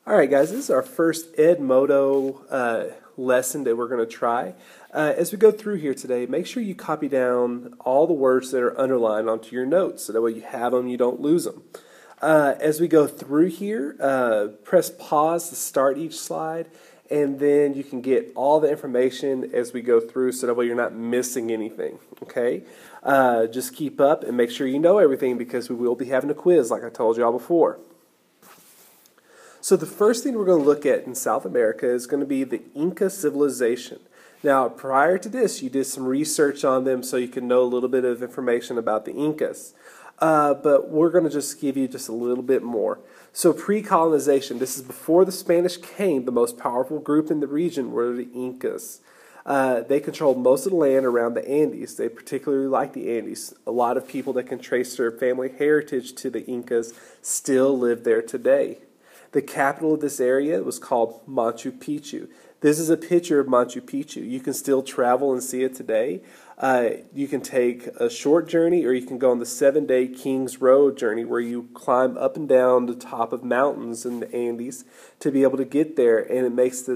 All right, guys, this is our first Edmodo lesson that we're going to try. As we go through here today, make sure you copy down all the words that are underlined onto your notes, so that way you have them, you don't lose them. As we go through here, press pause to start each slide, and then you can get all the information as we go through, so that way you're not missing anything, okay? Just keep up and make sure you know everything, because we will be having a quiz like I told y'all before. So the first thing we're going to look at in South America is going to be the Inca civilization. Now, prior to this, you did some research on them so you can know a little bit of information about the Incas. But we're going to just give you just a little bit more. So pre-colonization, this is before the Spanish came, the most powerful group in the region were the Incas. They controlled most of the land around the Andes. They particularly like the Andes. A lot of people that can trace their family heritage to the Incas still live there today. The capital of this area was called Machu Picchu. This is a picture of Machu Picchu. You can still travel and see it today. You can take a short journey, or you can go on the 7-day King's Road journey, where you climb up and down the top of mountains in the Andes to be able to get there, and it makes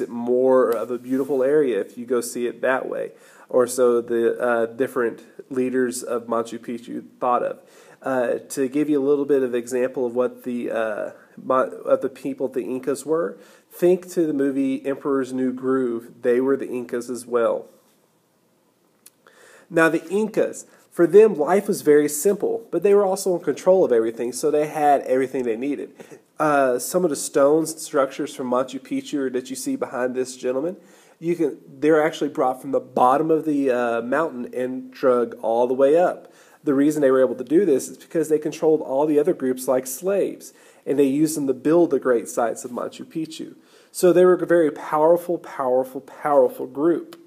it more of a beautiful area if you go see it that way, or so the different leaders of Machu Picchu thought of. To give you a little bit of example of what the people the Incas were, think to the movie Emperor's New Groove. They were the Incas as well. Now the Incas, for them, life was very simple, but they were also in control of everything, so they had everything they needed. Some of the stone structures from Machu Picchu that you see behind this gentleman, they're actually brought from the bottom of the mountain and dragged all the way up. The reason they were able to do this is because they controlled all the other groups like slaves, and they used them to build the great sites of Machu Picchu. So they were a very powerful group.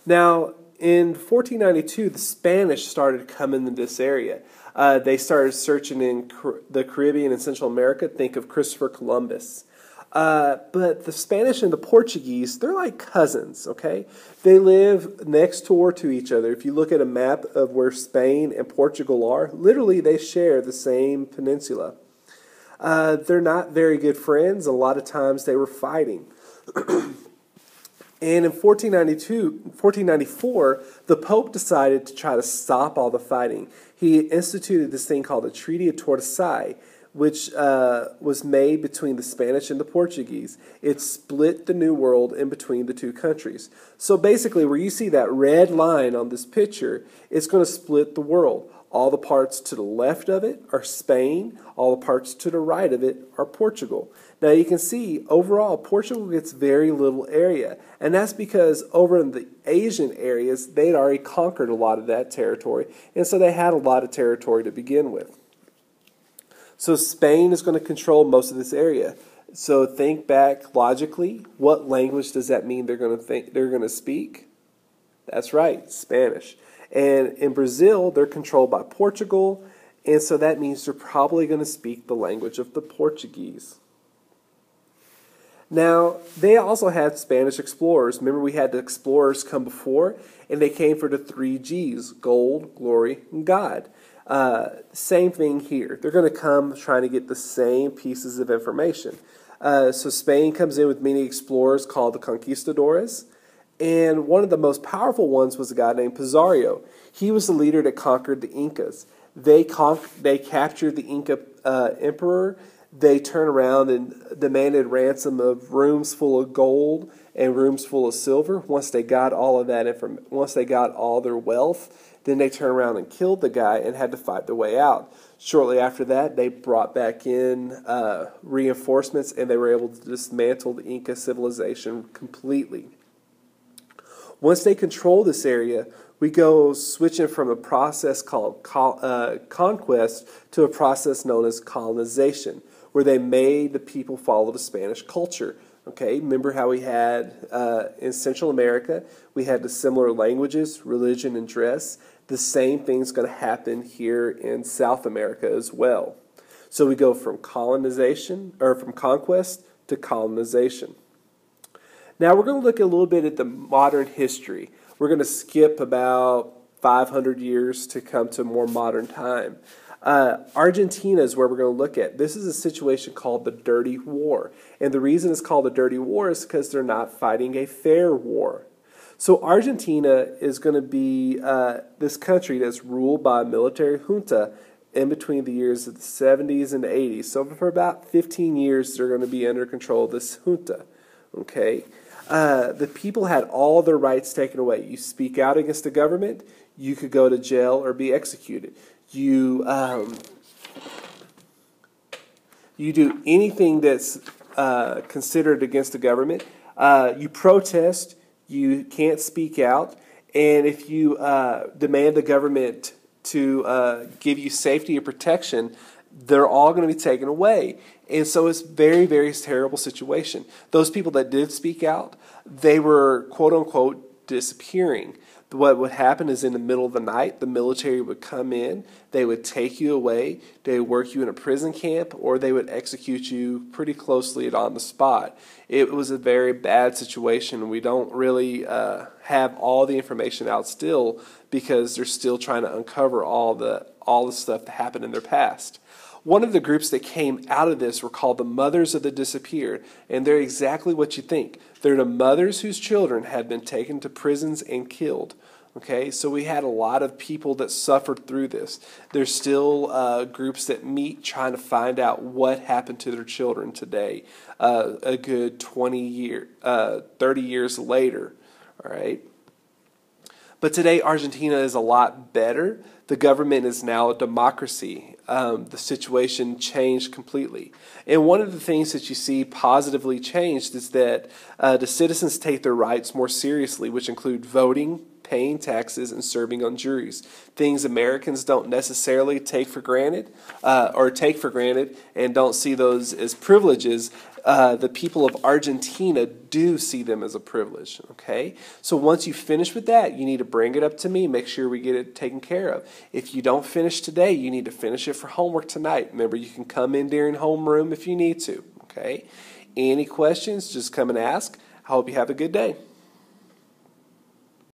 Now, in 1492, the Spanish started coming into this area. They started searching in the Caribbean and Central America. Think of Christopher Columbus. But the Spanish and the Portuguese, they're like cousins, okay? They live next door to each other. If you look at a map of where Spain and Portugal are, literally they share the same peninsula. They're not very good friends. A lot of times they were fighting. And in 1494, the Pope decided to try to stop all the fighting. He instituted this thing called the Treaty of Tordesillas, which was made between the Spanish and the Portuguese. It split the New World in between the two countries. So basically, where you see that red line on this picture, it's going to split the world. All the parts to the left of it are Spain. All the parts to the right of it are Portugal. Now you can see, overall, Portugal gets very little area. And that's because over in the Asian areas, they'd already conquered a lot of that territory. And so they had a lot of territory to begin with. So Spain is going to control most of this area. So think back logically. What language does that mean they're going to speak? That's right, Spanish. And in Brazil, they're controlled by Portugal, and so that means they're probably going to speak the language of the Portuguese. Now, they also had Spanish explorers. Remember, we had the explorers come before, and they came for the 3 G's: gold, glory, and God. Same thing here. They're going to come trying to get the same pieces of information. So Spain comes in with many explorers called the conquistadores. And one of the most powerful ones was a guy named Pizarro. He was the leader that conquered the Incas. They captured the Inca emperor. They turned around and demanded ransom of rooms full of gold and rooms full of silver. Once they got all of that once they got all their wealth, then they turned around and killed the guy and had to fight their way out. Shortly after that, they brought back in reinforcements, and they were able to dismantle the Inca civilization completely. Once they control this area, we go switching from a process called conquest to a process known as colonization, where they made the people follow the Spanish culture. Okay, remember how we had in Central America, we had the similar languages, religion, and dress. The same thing's going to happen here in South America as well. So we go from from conquest to colonization. Now we're going to look a little bit at the modern history. We're going to skip about 500 years to come to more modern time. Argentina is where we're going to look at. This is a situation called the Dirty War. And the reason it's called the Dirty War is because they're not fighting a fair war. So Argentina is going to be this country that's ruled by a military junta in between the years of the 70s and the 80s. So for about 15 years, they're going to be under control of this junta. Okay? The people had all their rights taken away. You speak out against the government, you could go to jail or be executed. You do anything that's considered against the government. You protest. You can't speak out. And if you demand the government to give you safety or protection, they're all going to be taken away. And so it's very, very terrible situation. Those people that did speak out, they were, quote unquote, disappearing. What would happen is in the middle of the night, the military would come in, they would take you away, they would work you in a prison camp, or they would execute you pretty closely on the spot. It was a very bad situation. We don't really have all the information out still because they're still trying to uncover all the stuff that happened in their past. One of the groups that came out of this were called the Mothers of the Disappeared, and they're exactly what you think. They're the mothers whose children had been taken to prisons and killed. Okay, so we had a lot of people that suffered through this. There's still groups that meet trying to find out what happened to their children today, a good 30 years later. All right. But today, Argentina is a lot better. The government is now a democracy. The situation changed completely. And one of the things that you see positively changed is that the citizens take their rights more seriously, which include voting, paying taxes, and serving on juries. Things Americans don't necessarily take for granted and don't see those as privileges. The people of Argentina do see them as a privilege, okay? So once you finish with that, you need to bring it up to me, make sure we get it taken care of. If you don't finish today, you need to finish it for homework tonight. Remember, you can come in during homeroom if you need to, okay? Any questions, just come and ask. I hope you have a good day.